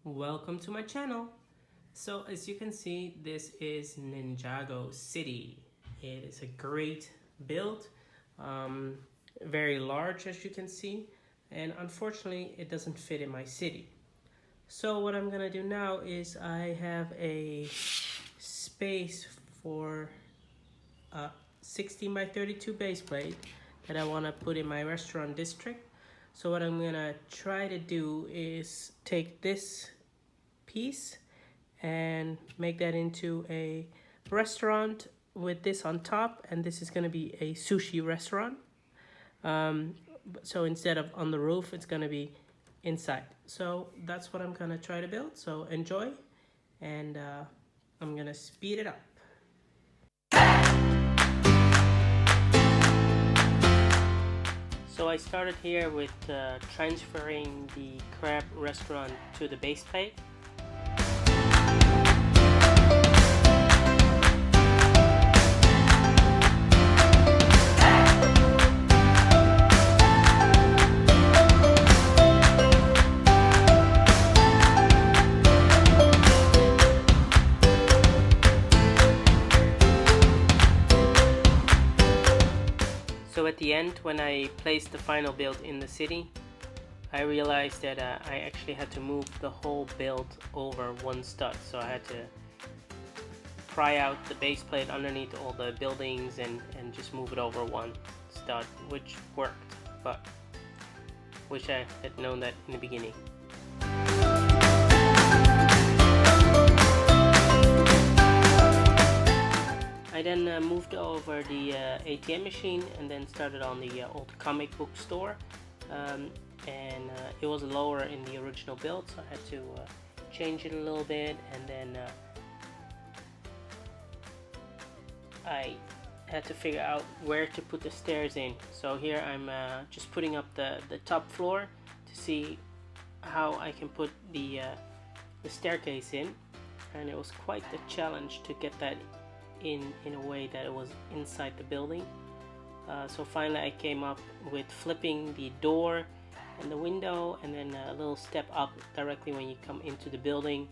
Welcome to my channel. So as you can see, this is Ninjago City. It is a great build, very large as you can see, and unfortunately it doesn't fit in my city. So what I'm gonna do now is I have a space for a 16 by 32 base plate that I want to put in my restaurant district. So what I'm gonna try to do is take this piece and make that into a restaurant with this on top, and this is going to be a sushi restaurant. So instead of on the roof, it's going to be inside. So that's what I'm going to try to build. So enjoy, and I'm going to speed it up. So I started here with transferring the crab restaurant to the base plate. So at the end, when I placed the final build in the city, I realized that I actually had to move the whole build over one stud. So I had to pry out the base plate underneath all the buildings and just move it over one stud, which worked, but wish I had known that in the beginning. I then moved over the ATM machine and then started on the old comic book store, and it was lower in the original build, so I had to change it a little bit, and then I had to figure out where to put the stairs in. So here I'm just putting up the top floor to see how I can put the staircase in, and it was quite the challenge to get that in a way that it was inside the building. So finally I came up with flipping the door and the window, and then a little step up directly when you come into the building.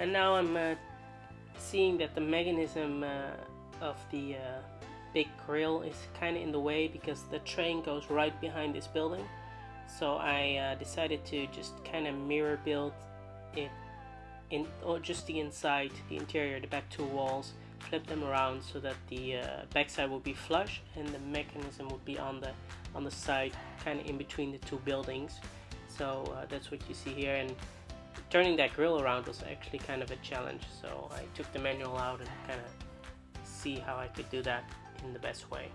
And now I'm seeing that the mechanism of the big grill is kind of in the way because the train goes right behind this building. So I decided to just kind of mirror build it in, or just the inside, the interior, the back two walls, flip them around so that the backside would be flush and the mechanism would be on the side, kind of in between the two buildings. So that's what you see here, and turning that grill around was actually kind of a challenge, so I took the manual out and kind of see how I could do that in the best way.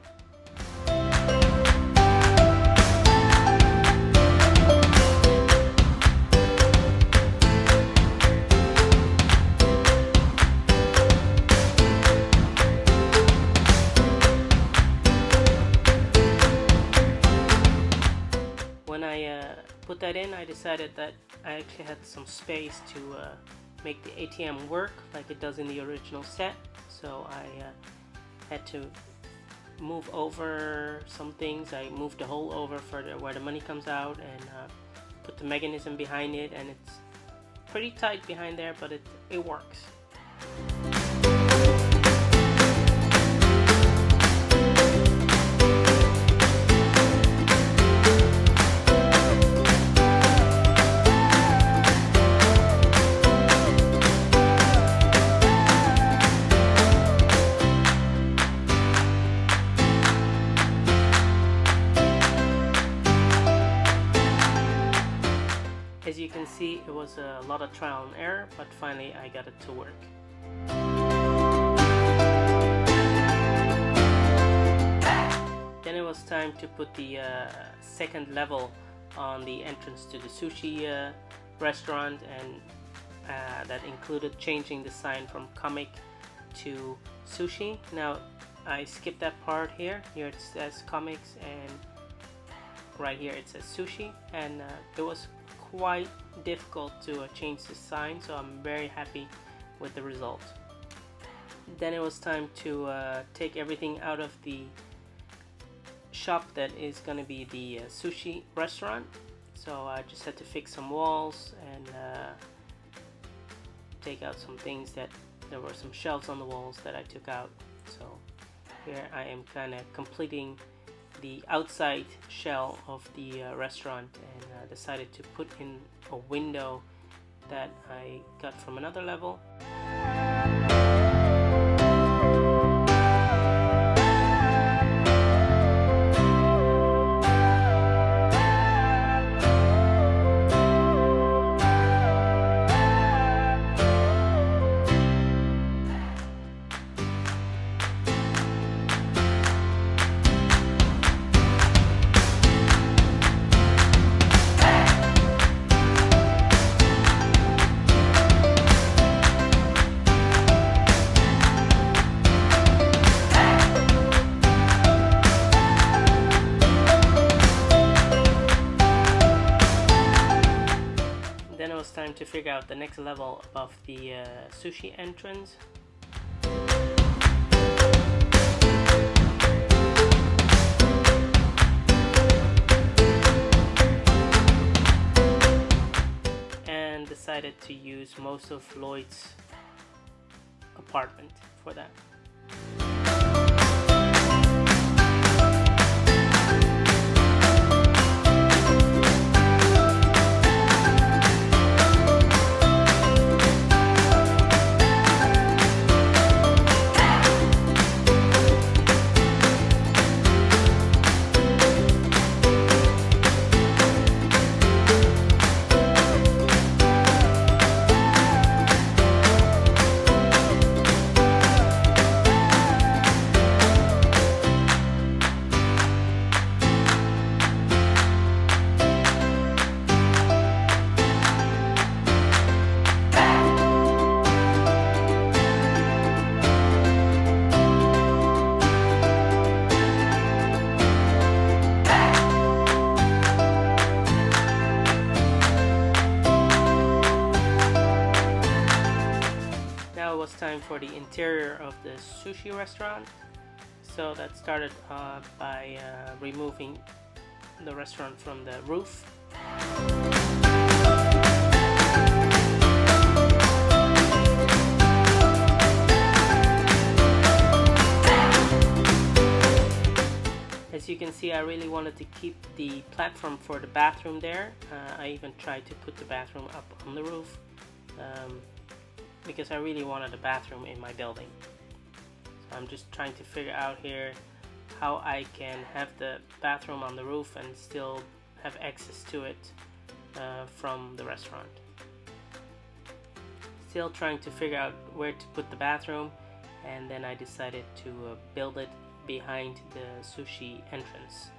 When I put that in, I decided that I actually had some space to make the ATM work like it does in the original set. So I had to move over some things. I moved the hole over for where the money comes out, and put the mechanism behind it, and it's pretty tight behind there, but it works. you can see, it was a lot of trial and error, but finally I got it to work. Then it was time to put the second level on the entrance to the sushi restaurant, and that included changing the sign from comic to sushi. Now I skipped that part here. Here it says comics, and right here it says sushi, and it was quite difficult to change the sign, so I'm very happy with the result. Then it was time to take everything out of the shop that is going to be the sushi restaurant. So I just had to fix some walls and take out some things that there were some shelves on the walls that I took out. So here I am kind of completing the outside shell of the restaurant, and decided to put in a window that I got from another level. Then it was time to figure out the next level above the sushi entrance. And decided to use most of Lloyd's apartment for that. Now it was time for the interior of the sushi restaurant. So that started by removing the restaurant from the roof. As you can see, I really wanted to keep the platform for the bathroom there. I even tried to put the bathroom up on the roof because I really wanted a bathroom in my building. So I'm just trying to figure out here how I can have the bathroom on the roof and still have access to it from the restaurant. Still trying to figure out where to put the bathroom, and then I decided to build it behind the sushi entrance.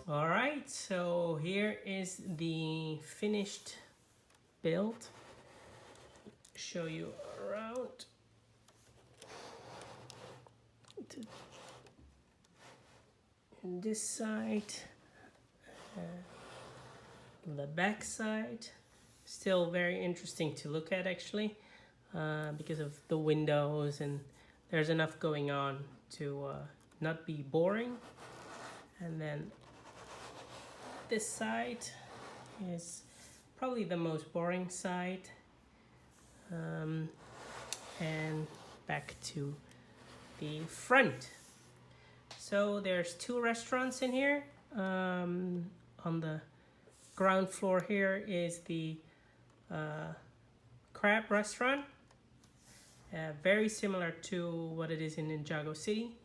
Alright, so here is the finished build. Show you around. This side, the back side, still very interesting to look at actually, because of the windows, and there's enough going on to not be boring. And then this side is probably the most boring side, and back to the front. So there's two restaurants in here. On the ground floor here is the crab restaurant, very similar to what it is in Ninjago City,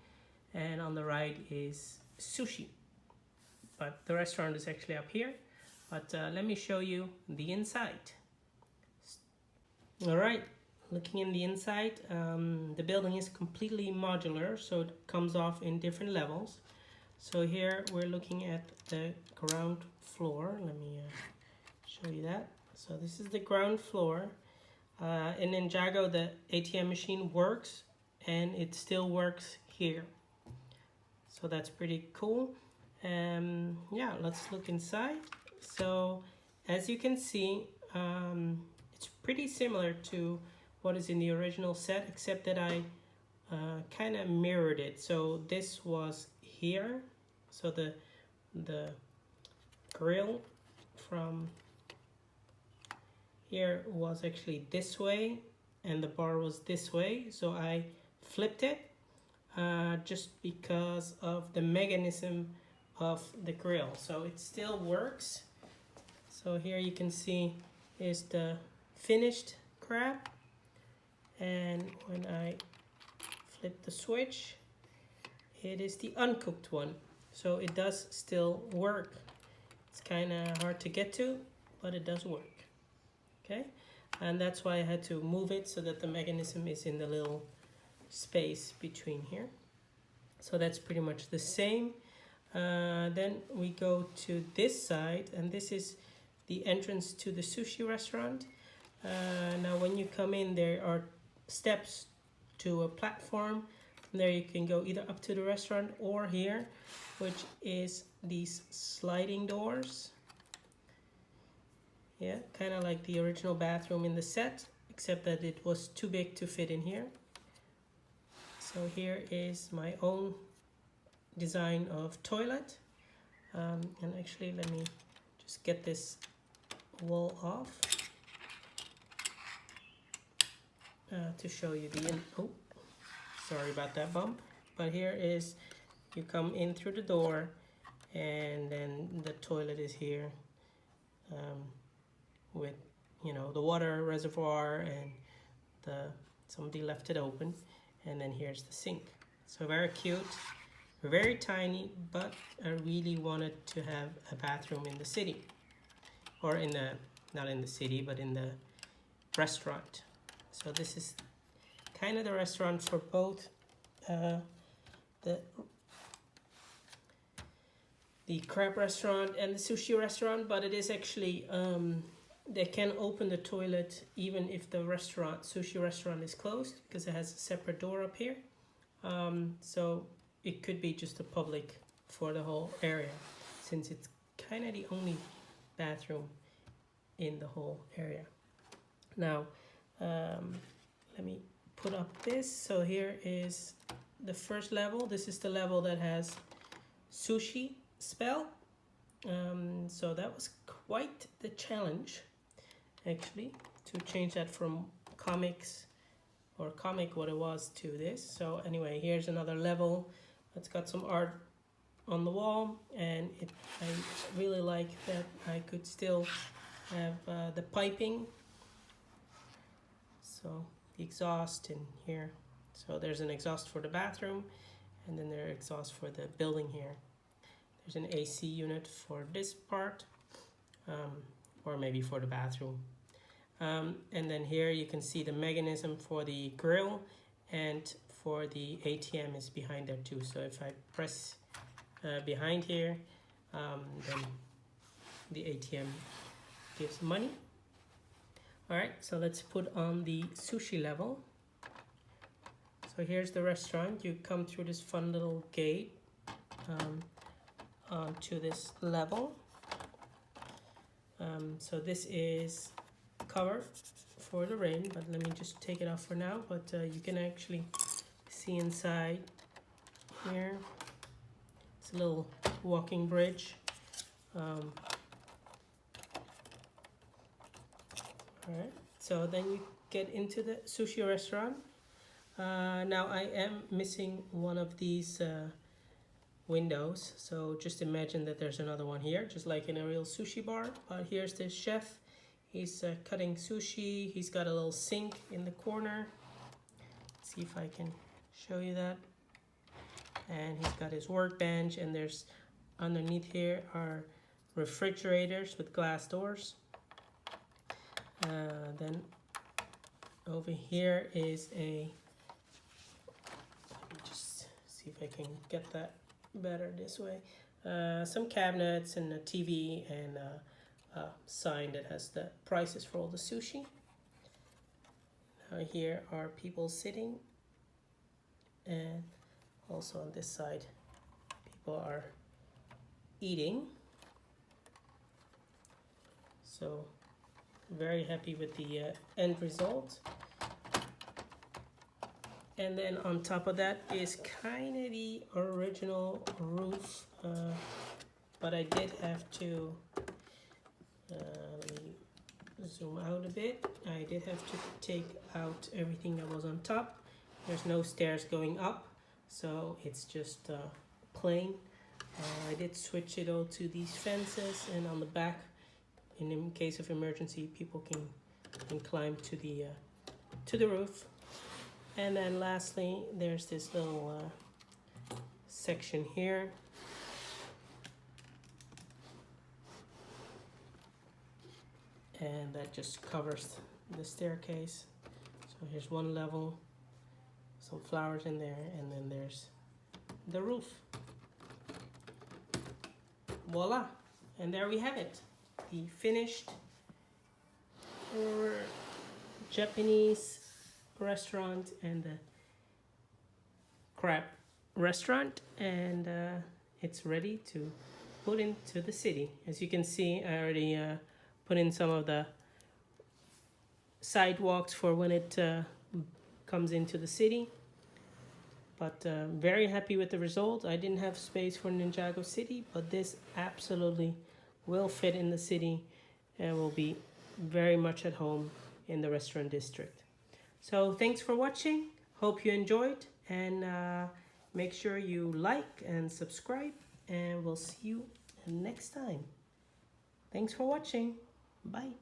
and on the right is sushi, but the restaurant is actually up here. But let me show you the inside. All right, looking in the inside, the building is completely modular, so it comes off in different levels. So here we're looking at the ground floor. Let me show you that. So this is the ground floor. In Ninjago, the ATM machine works, and it still works here. So that's pretty cool. Yeah, let's look inside. So as you can see, it's pretty similar to what is in the original set, except that I kind of mirrored it. So this was here. So the grill from here was actually this way, and the bar was this way. So I flipped it just because of the mechanism of the grill. So it still works. So here you can see is the finished crab, and when I flip the switch, it is the uncooked one. So it does still work. It's kind of hard to get to, but it does work. Okay, and that's why I had to move it so that the mechanism is in the little space between here. So that's pretty much the same. Then we go to this side, and this is the entrance to the sushi restaurant. Now when you come in, there are steps to a platform. From there you can go either up to the restaurant or here, which is these sliding doors. Yeah, kind of like the original bathroom in the set, except that it was too big to fit in here. So here is my own design of toilet. And actually, let me just get this wall off to show you the oh, sorry about that bump. But here is, you come in through the door, and then the toilet is here with, you know, the water reservoir, and somebody left it open, and then here's the sink. So very cute, very tiny, but I really wanted to have a bathroom in the city, or in the, not in the city, but in the restaurant. So this is kind of the restaurant for both the crab restaurant and the sushi restaurant, but it is actually they can open the toilet even if the sushi restaurant is closed, because it has a separate door up here. So it could be just a public for the whole area, since it's kind of the only bathroom in the whole area. Now, let me put up this. So here is the first level. This is the level that has sushi spell. So that was quite the challenge, actually, to change that from comics or comic what it was to this. So anyway, here's another level. It's got some art on the wall, and I really like that I could still have the piping. So the exhaust in here. So there's an exhaust for the bathroom, and then there's exhaust for the building here. There's an AC unit for this part, or maybe for the bathroom. And then here you can see the mechanism for the grill, and for the ATM is behind there too. So if I press behind here, then the ATM gives money. All right, so let's put on the sushi level. So here's the restaurant. You come through this fun little gate onto this level. So this is covered for the rain, but let me just take it off for now. But you can actually see inside here. It's a little walking bridge. All right, so then you get into the sushi restaurant. Now I am missing one of these windows, so just imagine that there's another one here, just like in a real sushi bar. But here's the chef. He's cutting sushi. He's got a little sink in the corner. Let's see if I can show you that. And he's got his workbench, and there's underneath here are refrigerators with glass doors. Then over here is a, let me just see if I can get that better this way. Some cabinets and a TV and a sign that has the prices for all the sushi. Here are people sitting, and also on this side people are eating. So very happy with the end result. And then on top of that is kind of the original roof, but I did have to, let me zoom out a bit. I did have to take out everything that was on top. There's no stairs going up, so it's just plain. I did switch it all to these fences, and on the back, in case of emergency, people can climb to the roof. And then lastly, there's this little section here. And that just covers the staircase. So here's one level, some flowers in there, and then there's the roof. Voila! And there we have it. The finished Japanese restaurant and the crab restaurant, and it's ready to put into the city. As you can see, I already put in some of the sidewalks for when it comes into the city. But very happy with the result. I didn't have space for Ninjago City, but this absolutely will fit in the city and will be very much at home in the restaurant district. So thanks for watching. Hope you enjoyed, and make sure you like and subscribe, and we'll see you next time. Thanks for watching. Bye.